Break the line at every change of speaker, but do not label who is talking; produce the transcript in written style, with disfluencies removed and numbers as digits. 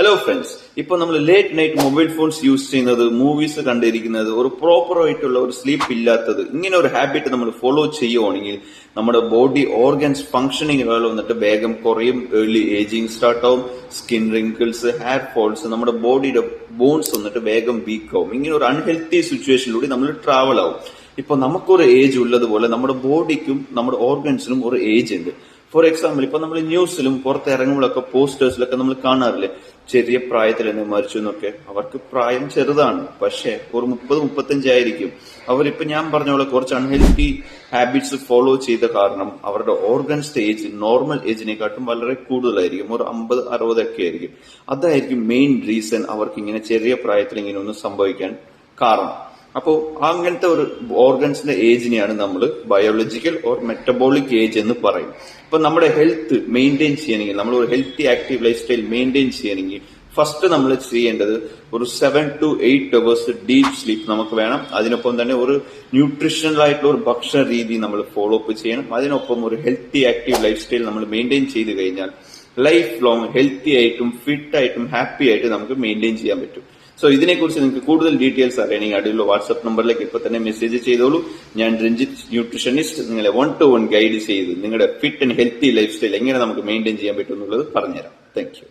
Hello friends, ഇപ്പൊ നമ്മൾ late night mobile phones use ചെയ്യുന്നത്, മൂവീസ് കണ്ടിരിക്കുന്നത്, ഒരു പ്രോപ്പർ ആയിട്ടുള്ള ഒരു സ്ലീപ്പ് ഇല്ലാത്തത്, ഇങ്ങനെ ഒരു ഹാബിറ്റ് നമ്മൾ ഫോളോ ചെയ്യുവാണെങ്കിൽ നമ്മുടെ ബോഡി ഓർഗൻസ് ഫംഗ്ഷനിങ് വന്നിട്ട് വേഗം കുറയും, ഏർലി ഏജിങ് സ്റ്റാർട്ട് ആവും, സ്കിൻ റിങ്കിൾസ്, ഹെയർ ഫോൾസ്, നമ്മുടെ ബോഡിയുടെ ബോൺസ് വന്നിട്ട് വേഗം വീക്ക് ആവും. ഇങ്ങനെ ഒരു അൺഹെൽത്തി സിറ്റുവേഷനിലൂടെ നമ്മൾ ട്രാവൽ ആവും. ഇപ്പൊ നമുക്കൊരു ഏജ് ഉള്ളതുപോലെ നമ്മുടെ ബോഡിക്കും നമ്മുടെ ഓർഗൻസിനും ഒരു ഏജ് ഉണ്ട്. ഫോർ എക്സാമ്പിൾ, ഇപ്പൊ നമ്മൾ ന്യൂസിലും പുറത്തിറങ്ങുമ്പോഴൊക്കെ പോസ്റ്റേഴ്സിലൊക്കെ നമ്മൾ കാണാറില്ലേ, ചെറിയ പ്രായത്തിൽ തന്നെ മരിച്ചു എന്നൊക്കെ. അവർക്ക് പ്രായം ചെറുതാണ്, പക്ഷെ ഒരു 30-35 ആയിരിക്കും. അവരിപ്പോ ഞാൻ പറഞ്ഞ പോലെ കുറച്ച് അൺഹെൽത്തി ഹാബിറ്റ്സ് ഫോളോ ചെയ്ത കാരണം അവരുടെ ഓർഗൻസിന്റെ ഏജ് നോർമൽ ഏജിനെക്കാട്ടും വളരെ കൂടുതലായിരിക്കും, ഒരു 50-60 ഒക്കെ ആയിരിക്കും. അതായിരിക്കും മെയിൻ റീസൺ അവർക്ക് ഇങ്ങനെ ചെറിയ പ്രായത്തിൽ ഇങ്ങനെ ഒന്നും സംഭവിക്കാൻ കാരണം. അപ്പോ അങ്ങനത്തെ ഒരു ഓർഗൻസിന്റെ ഏജിനെയാണ് നമ്മൾ ബയോളജിക്കൽ ഓർ മെറ്റബോളിക് ഏജ് എന്ന് പറയും. ഇപ്പൊ നമ്മുടെ ഹെൽത്ത് മെയിൻറ്റെയിൻ ചെയ്യണമെങ്കിൽ, നമ്മൾ ഒരു healthy active life style maintain ചെയ്യണമെങ്കിൽ ഫസ്റ്റ് നമ്മൾ ചെയ്യേണ്ടത് ഒരു 7 to 8 hours ഡീപ് സ്ലീപ്പ് നമുക്ക് വേണം. അതിനൊപ്പം തന്നെ ഒരു ന്യൂട്രീഷണൽ ആയിട്ടുള്ള ഒരു ഭക്ഷണ രീതി നമ്മൾ ഫോളോ അപ്പ് ചെയ്യണം. അതിനൊപ്പം ഒരു ഹെൽത്തി ആക്റ്റീവ് ലൈഫ് സ്റ്റൈൽ നമ്മൾ മെയിൻറ്റെയിൻ ചെയ്ത് കഴിഞ്ഞാൽ ലൈഫ് ലോങ് ഹെൽത്തി ആയിട്ടും ഫിറ്റ് ആയിട്ടും ഹാപ്പി ആയിട്ട് നമുക്ക് മെയിൻറ്റെയിൻ ചെയ്യാൻ പറ്റും. സോ ഇതിനെക്കുറിച്ച് നിങ്ങൾക്ക് കൂടുതൽ ഡീറ്റെയിൽസ് അറിയണമെങ്കിൽ അടിയുള്ള വാട്സ്ആപ്പ് നമ്പറിലേക്ക് ഇപ്പൊ തന്നെ മെസ്സേജ് ചെയ്തോളൂ. ഞാൻ രഞ്ജിത്ത്, ന്യൂട്രീഷനിസ്റ്റ്, നിങ്ങളെ 1-to-1 ഗൈഡ് ചെയ്ത് നിങ്ങളുടെ fit and healthy life style എങ്ങനെ നമുക്ക് മെയിൻറ്റെയിൻ ചെയ്യാൻ പറ്റും എന്നുള്ളത് പറഞ്ഞുതരാം. Thank you.